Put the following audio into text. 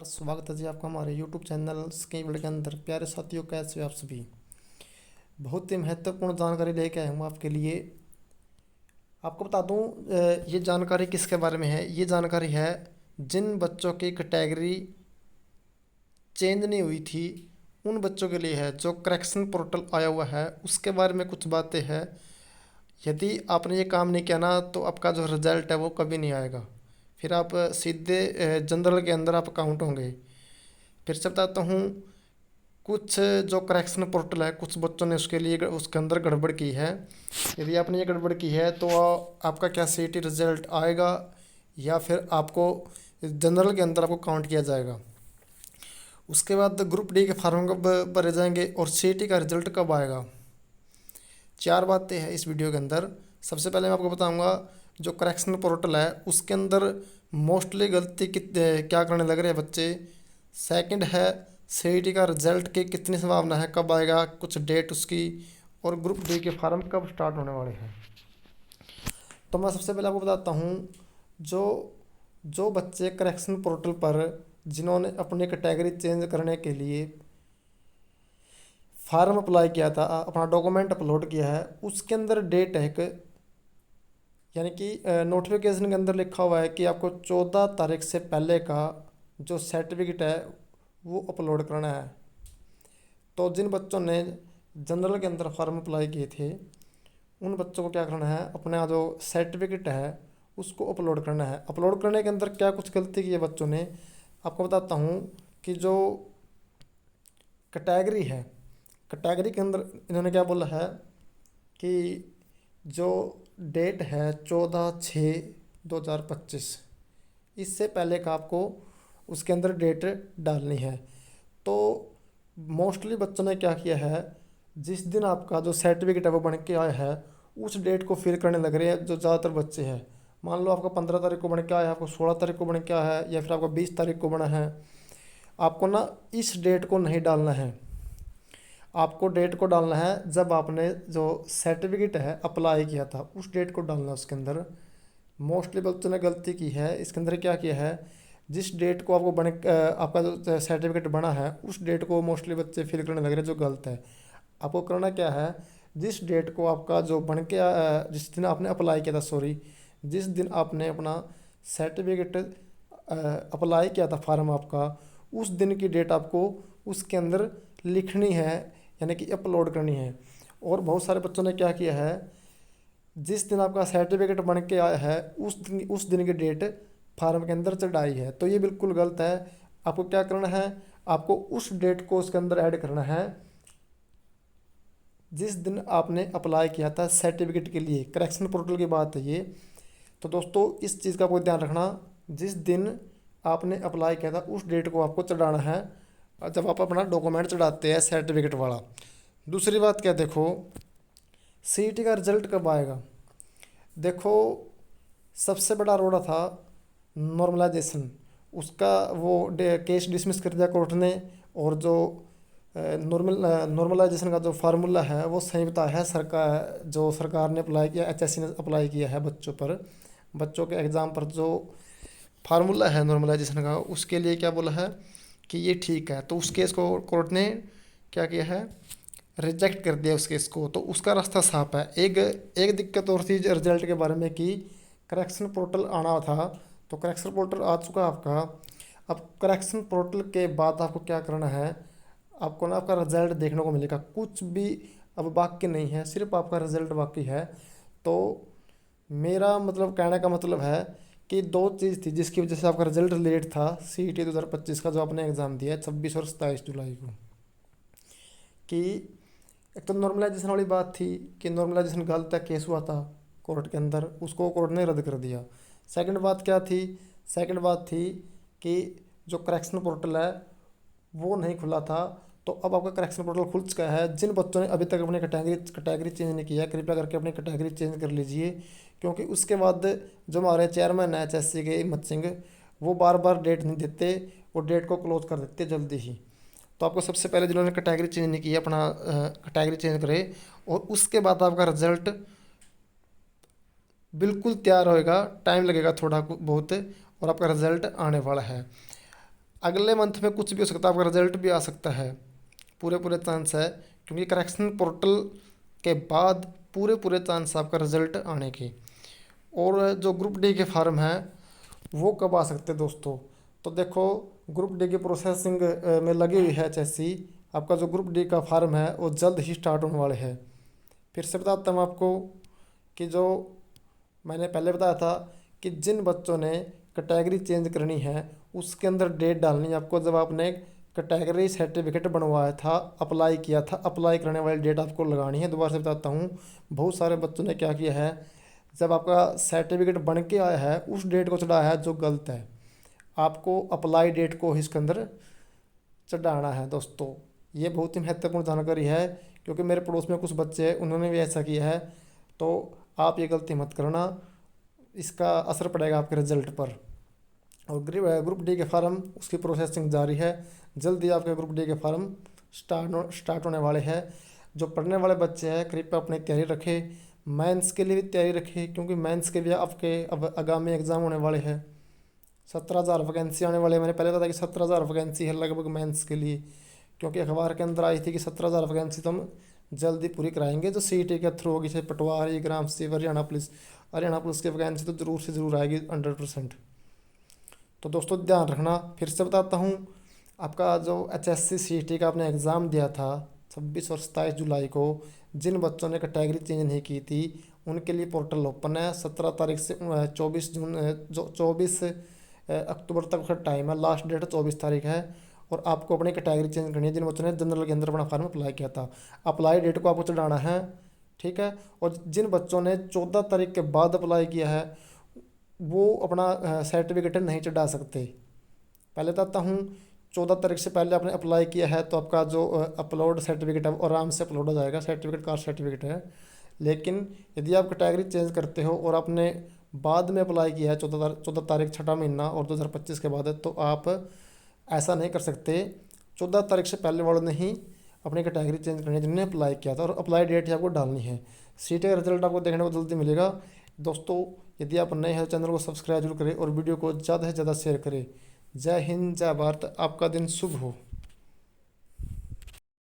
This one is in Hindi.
स्वागत है जी आपका हमारे यूट्यूब चैनल स्की वर्ल्ड के अंदर। प्यारे साथियों, कैसे हो आप सभी। बहुत ही महत्वपूर्ण जानकारी लेके आया हूँ आपके लिए। आपको बता दूँ, ये जानकारी किसके बारे में है। ये जानकारी है जिन बच्चों की कैटेगरी चेंज नहीं हुई थी, उन बच्चों के लिए है। जो करेक्शन पोर्टल आया हुआ है उसके बारे में कुछ बातें हैं। यदि आपने ये काम नहीं किया ना, तो आपका जो रिजल्ट है वो कभी नहीं आएगा। फिर आप सीधे जनरल के अंदर आप काउंट होंगे। फिर से बताता हूँ, कुछ जो करेक्शन पोर्टल है, कुछ बच्चों ने उसके लिए उसके अंदर गड़बड़ की है। यदि आपने ये गड़बड़ की है तो आपका क्या सीईटी रिजल्ट आएगा या फिर आपको जनरल के अंदर आपको काउंट किया जाएगा। उसके बाद ग्रुप डी के फॉर्म कब भरे जाएंगे और सीईटी का रिजल्ट कब आएगा। चार बातें हैं इस वीडियो के अंदर। सबसे पहले मैं आपको बताऊंगा, जो करेक्शन पोर्टल है उसके अंदर मोस्टली गलती क्या करने लग रहे हैं बच्चे। सेकंड है सीईटी का रिजल्ट की कितनी संभावना है, कब आएगा, कुछ डेट उसकी, और ग्रुप डी के फॉर्म कब स्टार्ट होने वाले हैं। तो मैं सबसे पहले आपको बताता हूँ, जो जो बच्चे करेक्शन पोर्टल पर जिन्होंने अपनी कैटेगरी चेंज करने के लिए फार्म अप्लाई किया था, अपना डॉक्यूमेंट अपलोड किया है, उसके अंदर डेट है एक, यानी कि नोटिफिकेशन के अंदर लिखा हुआ है कि आपको 14 तारीख से पहले का जो सर्टिफिकेट है वो अपलोड करना है। तो जिन बच्चों ने जनरल के अंदर फॉर्म अप्लाई किए थे, उन बच्चों को क्या करना है, अपना जो सर्टिफिकेट है उसको अपलोड करना है। अपलोड करने के अंदर क्या कुछ गलती की है बच्चों ने, आपको बताता हूँ कि जो कैटेगरी है, कैटेगरी के अंदर इन्होंने क्या बोला है कि जो डेट है 14/6/2025, इससे पहले का आपको उसके अंदर डेट डालनी है। तो मोस्टली बच्चों ने क्या किया है, जिस दिन आपका जो सर्टिफिकेट है वो बन के आया है उस डेट को फिल करने लग रहे हैं जो ज़्यादातर बच्चे हैं। मान लो आपका 15 तारीख को बन के आया है, आपको 16 तारीख को बन के आया है, या फिर आपका 20 तारीख को बना है। आपको ना इस डेट को नहीं डालना है, आपको डेट को डालना है जब आपने जो सर्टिफिकेट है अप्लाई किया था उस डेट को डालना है उसके अंदर। मोस्टली बच्चों ने गलती की है इसके अंदर। क्या किया है, जिस डेट को आपको बने आपका जो सर्टिफिकेट बना है उस डेट को मोस्टली बच्चे फिल करने लग रहे हैं, जो गलत है। आपको करना क्या है, जिस डेट को आपका जो बन के जिस दिन आपने अप्लाई किया था, सॉरी, जिस दिन आपने अपना सर्टिफिकेट अप्लाई किया था फॉर्म आपका, उस दिन की डेट आपको उसके अंदर लिखनी है, यानी कि अपलोड करनी है। और बहुत सारे बच्चों ने क्या किया है, जिस दिन आपका सर्टिफिकेट बन के आया है उस दिन की डेट फार्म के अंदर चढ़ाई है, तो ये बिल्कुल गलत है। आपको क्या करना है, आपको उस डेट को उसके अंदर ऐड करना है जिस दिन आपने अप्लाई किया था सर्टिफिकेट के लिए। करेक्शन पोर्टल की बात है ये। तो दोस्तों इस चीज़ का कोई ध्यान रखना, जिस दिन आपने अप्लाई किया था उस डेट को आपको चढ़ाना है जब आप अपना डॉक्यूमेंट चढ़ाते हैं सर्टिफिकेट वाला। दूसरी बात क्या, देखो सीईटी का रिजल्ट कब आएगा। देखो, सबसे बड़ा रोड़ा था नॉर्मलाइजेशन, उसका वो केस डिसमिस कर दिया कोर्ट ने। और जो नॉर्मलाइजेशन का जो फार्मूला है वो सही बताया है सरकार, जो सरकार ने अप्लाई किया, एचएससी ने अप्लाई किया है बच्चों पर, बच्चों के एग्ज़ाम पर जो फार्मूला है नॉर्मलाइजेशन का, उसके लिए क्या बोला है कि ये ठीक है। तो उस केस को कोर्ट ने क्या किया है, रिजेक्ट कर दिया उस केस को। तो उसका रास्ता साफ है। एक एक दिक्कत और थी रिजल्ट के बारे में कि करेक्शन पोर्टल आना था, तो करेक्शन पोर्टल आ चुका है आपका। अब करेक्शन पोर्टल के बाद आपको क्या करना है, आपको ना आपका रिजल्ट देखने को मिलेगा। कुछ भी अब बाकी नहीं है, सिर्फ आपका रिजल्ट बाकी है। तो मेरा मतलब कहने का मतलब है कि दो चीज़ थी जिसकी वजह से आपका रिजल्ट लेट था सीईटी 2025 का, जो आपने एग्ज़ाम दिया है 26 और 27 जुलाई को। कि एक तो नॉर्मलाइजेशन वाली बात थी कि नॉर्मलाइजेशन गलत है, केस हुआ था कोर्ट के अंदर, उसको कोर्ट ने रद्द कर दिया। सेकंड बात क्या थी, सेकंड बात थी कि जो करेक्शन पोर्टल है वो नहीं खुला था। तो अब आपका करेक्शन पोर्टल खुल चुका है। जिन बच्चों ने अभी तक अपनी कैटेगरी चेंज नहीं किया, कृपया करके अपनी कैटेगरी चेंज कर लीजिए, क्योंकि उसके बाद जो हमारे चेयरमैन है एचएससी के, हिम्मत सिंह, वो बार बार डेट नहीं देते, वो डेट को क्लोज कर देते जल्दी ही। तो आपको सबसे पहले जिन्होंने कैटेगरी चेंज नहीं की अपना कैटेगरी चेंज करे, और उसके बाद आपका रिजल्ट बिल्कुल तैयार होएगा। टाइम लगेगा थोड़ा बहुत, और आपका रिजल्ट आने वाला है। अगले मंथ में कुछ भी हो सकता है, आपका रिजल्ट भी आ सकता है, पूरे पूरे चांस है, क्योंकि करेक्शन पोर्टल के बाद पूरे पूरे चांस आपका रिजल्ट आने के। और जो ग्रुप डी के फार्म हैं वो कब आ सकते हैं दोस्तों? तो देखो, ग्रुप डी की प्रोसेसिंग में लगी हुई है एचएससी। आपका जो ग्रुप डी का फार्म है वो जल्द ही स्टार्ट होने वाले हैं। फिर से बताता हूँ आपको कि जो मैंने पहले बताया था कि जिन बच्चों ने कैटेगरी चेंज करनी है उसके अंदर डेट डालनी है आपको। जब आपने कैटेगरी सर्टिफिकेट बनवाया था, अप्लाई किया था, अप्लाई करने वाली डेट आपको लगानी है। दोबारा से बताता हूँ, बहुत सारे बच्चों ने क्या किया है, जब आपका सर्टिफिकेट बन के आया है उस डेट को चढ़ाया है, जो गलत है। आपको अप्लाई डेट को इसके अंदर चढ़ाना है दोस्तों। ये बहुत ही महत्वपूर्ण जानकारी है, क्योंकि मेरे पड़ोस में कुछ बच्चे हैं उन्होंने भी ऐसा किया है। तो आप ये गलती मत करना, इसका असर पड़ेगा आपके रिजल्ट पर। और ग्रुप डी के फार्म उसकी प्रोसेसिंग जारी है, जल्दी आपके ग्रुप डी के फार्म स्टार्ट होने वाले हैं। जो पढ़ने वाले बच्चे हैं कृपया अपनी तैयारी रखें, मेंस के लिए भी तैयारी रखें, क्योंकि मेंस के लिए आपके अब आगामी एग्ज़ाम होने वाले हैं। 17,000 वैकेंसी आने वाले हैं। मैंने पहले बताया कि 17,000 वैकेंसी है लगभग मेंस के लिए, क्योंकि अखबार के अंदर आई थी कि 17,000 वैकेंसी तो हम जल्दी पूरी कराएंगे, जो सीईटी के थ्रू होगी, चाहे पटवारी, ग्राम सेवक, हरियाणा पुलिस की वैकेंसी तो ज़रूर से ज़रूर आएगी 100%। तो दोस्तों ध्यान रखना। फिर से बताता हूँ, आपका जो एचएससी सीईटी का आपने एग्ज़ाम दिया था 26 और 27 जुलाई को, जिन बच्चों ने कैटेगरी चेंज नहीं की थी उनके लिए पोर्टल ओपन है। 17 तारीख से 24 अक्टूबर तक का टाइम है, लास्ट डेट 24 तारीख है। और आपको अपनी कैटेगरी चेंज करनी है जिन बच्चों ने जनरल के अंदर अपना फॉर्म अप्लाई किया था। अप्लाई डेट को आपको चढ़ाना है, ठीक है। और जिन बच्चों ने 14 तारीख के बाद अप्लाई किया है वो अपना सर्टिफिकेट नहीं चढ़ा सकते। पहले बताता हूँ, 14 तारीख से पहले आपने अप्लाई किया है तो आपका जो अपलोड सर्टिफिकेट है वो आराम से अपलोड हो जाएगा, सर्टिफिकेट कास्ट सर्टिफिकेट है। लेकिन यदि आप कैटेगरी चेंज करते हो और आपने बाद में अप्लाई किया है 14 तारीख 6वां महीना और 2025 के बाद है, तो आप ऐसा नहीं कर सकते। 14 तारीख से पहले वालों ने ही अपनी कैटेगरी चेंज करनी है जिन्होंने अप्लाई किया था, और अप्लाई डेट ही आपको डालनी है। सीटी का रिजल्ट आपको देखने को जल्दी मिलेगा। दोस्तों यदि आप नए हैं चैनल को सब्सक्राइब जरूर करें और वीडियो को ज़्यादा से ज़्यादा शेयर करें। जय हिंद, जय भारत, आपका दिन शुभ हो।